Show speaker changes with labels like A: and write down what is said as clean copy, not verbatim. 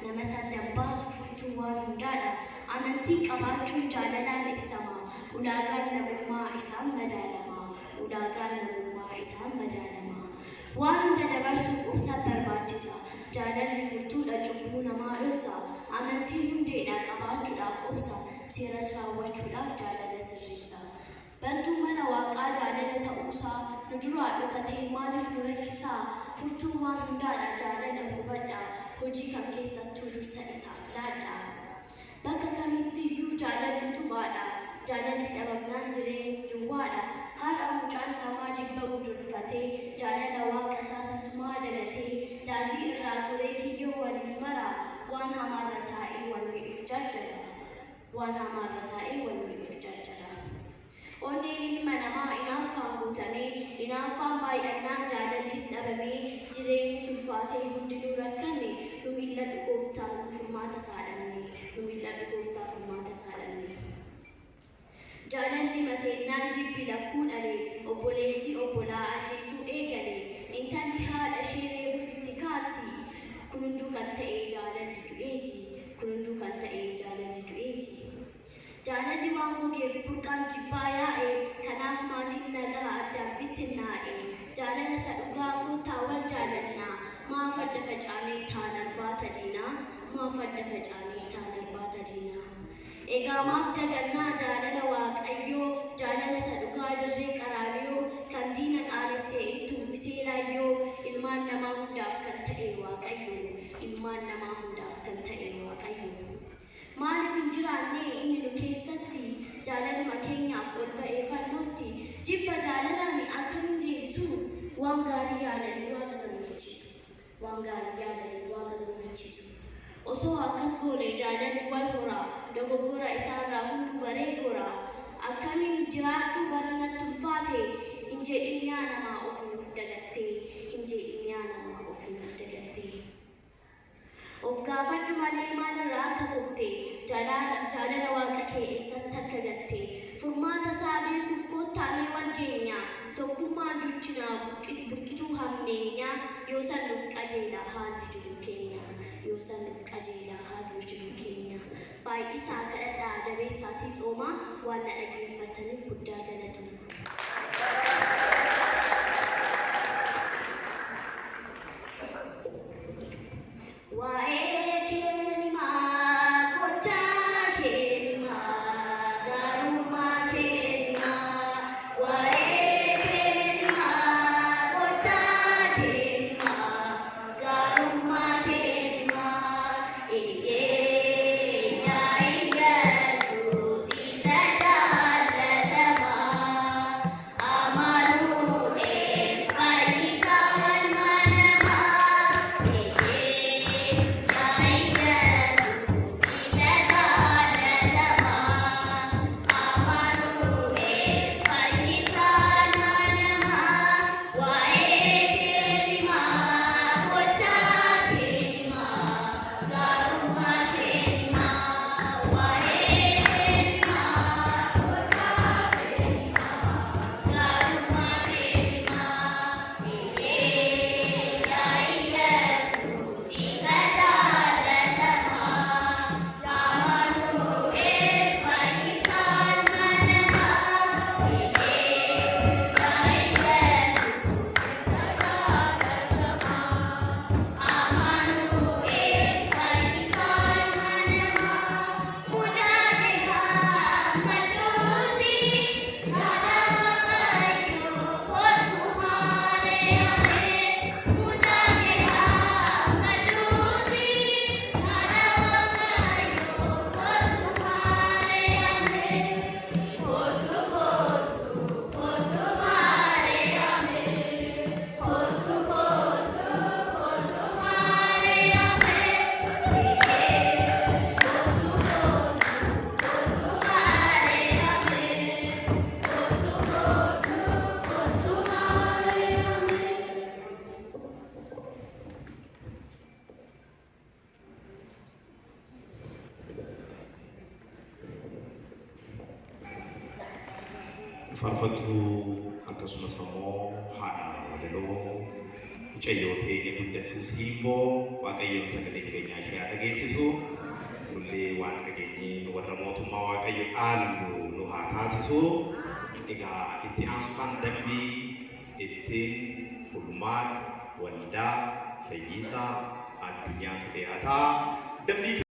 A: nama saddan baasu furtuu waan hundaadha. Amantii qabaachuun jaalalaan ibsama. Ulaagaan namummaa isaan madaalama. Ulaagaan namummaa isaan madaalama. Waan hunda dabarsuuf obsa barbaachisa. Jaalalli furtuudha cubbuu namaa dhoksa. Amantii hundeedha qabaachuudhaaf obsa. Seeras raawwachuudhaaf jaalala sirreessa. Bantuu mana waaqaa jaalala ta'uusaa nu duraa dhokatee maaliif nu rakkisaa? Furtuu waan hundaadha jaalala hubadha. Hojii kam keessattuu dursa isaaf laadha. Bakka kamittiyyuu jaalalli tubaadha. Jaalalli dhabamnaan jireenyis duwwaadha. Har'a mucaan namaa jibba gudurfatee jaalala waaqa isaa tasumaa dagatee daandii irraa goree kiyyoo waliif mara. Waan hamaarra taa'ee wal miidhuuf jarjara. Waan hamaarra taa'ee wal miidhuuf jarjara. Onneen ilma namaa inaaffaan guutamee inaaffaan baay'annaan jaalallis dhabamee jireenyi sulfaatee hundinuu rakkanne nu mil'adhu gooftaa furmaata saadhanne nu mil'adhu gooftaa furmaata saadhanne. Jaalalli maseennaan jibbi lakkuu dhalee obboleessi obbolaa ajjeesuu eegalee intalli haadha ishee reebuuf itti kaatti. Kun hunduu kan ta'e jaalalli du'eeti. Kun hunduu kan ta'e jaalalli du'eeti. Jaalalli waan gogeef burqaan jibbaa yaa'e kanaaf maatiin nagaa addaan bittinnaa'e. Jaalala isa dhugaa koottaa wal jaalannaa maaf adda facaanee taan arbaata diinaa maaf adda facaanee taan arbaata diinaa. Egaa maaf dagannaa jaalala waaqayyoo jaalala isa dhugaa dirree qaraaniyoo kan diina qaanessee ittuu bisee laayyoo ilmaan namaa hundaaf kan ta'e waaqayyoo ilmaan namaa hundaaf kan ta'e waaqayyoo. Maaliif hin jiraanne inni nu keessatti jaalaluma keenyaaf ol ba'ee fannootti jibba jaalalaan akkamiin deebisu? Waan gaarii yaadanii waaqa gammachiisu. Waan gaarii yaadanii waaqa gammachiisu. Osoo akkas goone jaalalli wal horaa dogoggora isaarraa hunduu baree goraa. Akkamiin jiraadhu barnatti ulfaate hin jedhin yaa namaa ofiif dagattee hin jedhin yaa namaa ofiif dagattee. Of gaafadhu malee maalirraa akka kufte jaalala waaqa kee eessatti akka gatte. Furmaata isaa beekuuf kottaanee wal geenya tokkummaan duchinaa burqituu hammeenyaa yoo san nuuf qajeela haalli jiru keenya yoo san nuuf qajeela haalli jiru keenya. Baay'isaa kadhadhaa jabeessaatii tsoomaa waan na dhaggeeffataniif guddaa galatu.
B: Farfatu akkasumas immoo haadha walaloo mucayyootee guddattuu simboo waaqayyoon sagalee jireenyaa ishee haa dhageessisu. Kullee waan dhageenye warra mootummaa waaqayyo dhaalu nu haa taasisu. Egaa itti aansuudhaan dambii ittiin bulmaata waldaa fayyisaa addunyaatu dhiyaataa. Dambii